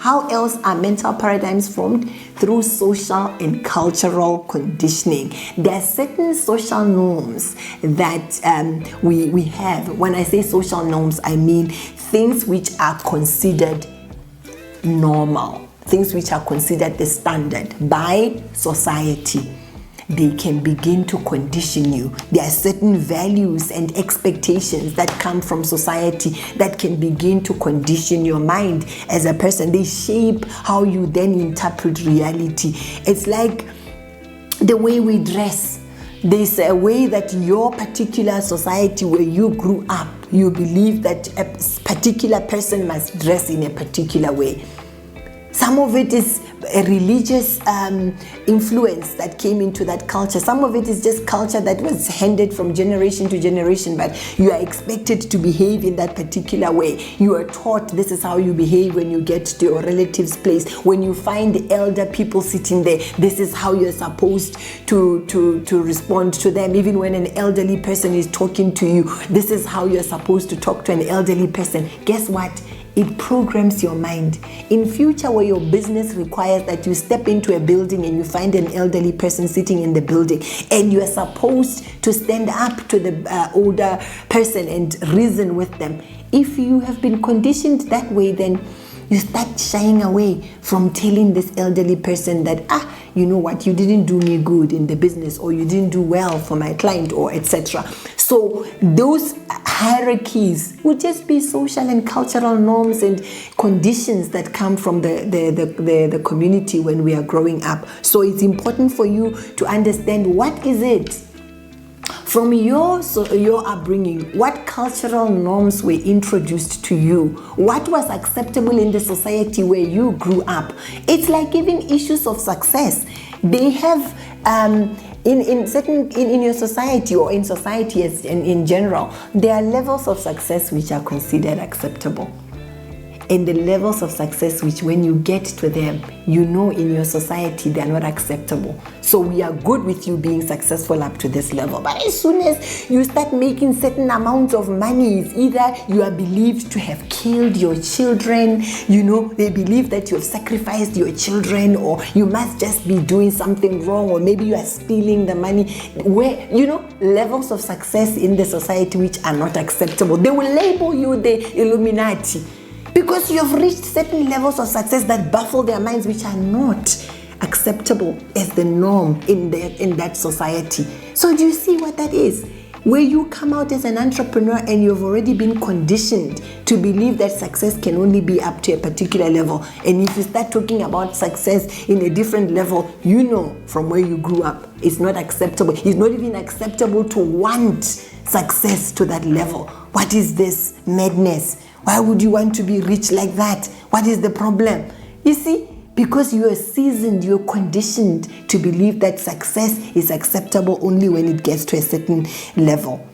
How else are mental paradigms formed? Through social and cultural conditioning. There are certain social norms that we have. When I say social norms, I mean things which are considered normal, things which are considered the standard by society. They can begin to condition you. There are certain values and expectations that come from society that can begin to condition your mind as a person. They shape how you then interpret reality. It's like the way we dress. There's a way that your particular society where you grew up, you believe that a particular person must dress in a particular way. Some of it is a religious influence that came into that culture. Some of it is just culture that was handed from generation to generation, but you are expected to behave in that particular way. You are taught this is how you behave when you get to your relative's place. When you find the elder people sitting there, this is how you're supposed to respond to them. Even when an elderly person is talking to you, this is how you're supposed to talk to an elderly person. Guess what? It programs your mind. In future, where your business requires that you step into a building and you find an elderly person sitting in the building and you are supposed to stand up to the older person and reason with them. If you have been conditioned that way, then you start shying away from telling this elderly person that, you know what, you didn't do me good in the business, or you didn't do well for my client, or etc. So those hierarchies would just be social and cultural norms and conditions that come from the community when we are growing up. So it's important for you to understand what is it from your upbringing, what cultural norms were introduced to you, what was acceptable in the society where you grew up. It's like even issues of success. They have in your society, or in society as in general, there are levels of success which are considered acceptable, and the levels of success which, when you get to them, you know in your society they are not acceptable. So we are good with you being successful up to this level, but as soon as you start making certain amounts of money, it's either you are believed to have killed your children, they believe that you have sacrificed your children, or you must just be doing something wrong, or maybe you are stealing the money. Where levels of success in the society which are not acceptable, they will label you the Illuminati, because you have reached certain levels of success that baffle their minds, which are not acceptable as the norm in that society. So do you see what that is? Where you come out as an entrepreneur and you've already been conditioned to believe that success can only be up to a particular level. And if you start talking about success in a different level, from where you grew up, it's not acceptable. It's not even acceptable to want success to that level. What is this madness? Why would you want to be rich like that? What is the problem? You see, because you are seasoned, you're conditioned to believe that success is acceptable only when it gets to a certain level.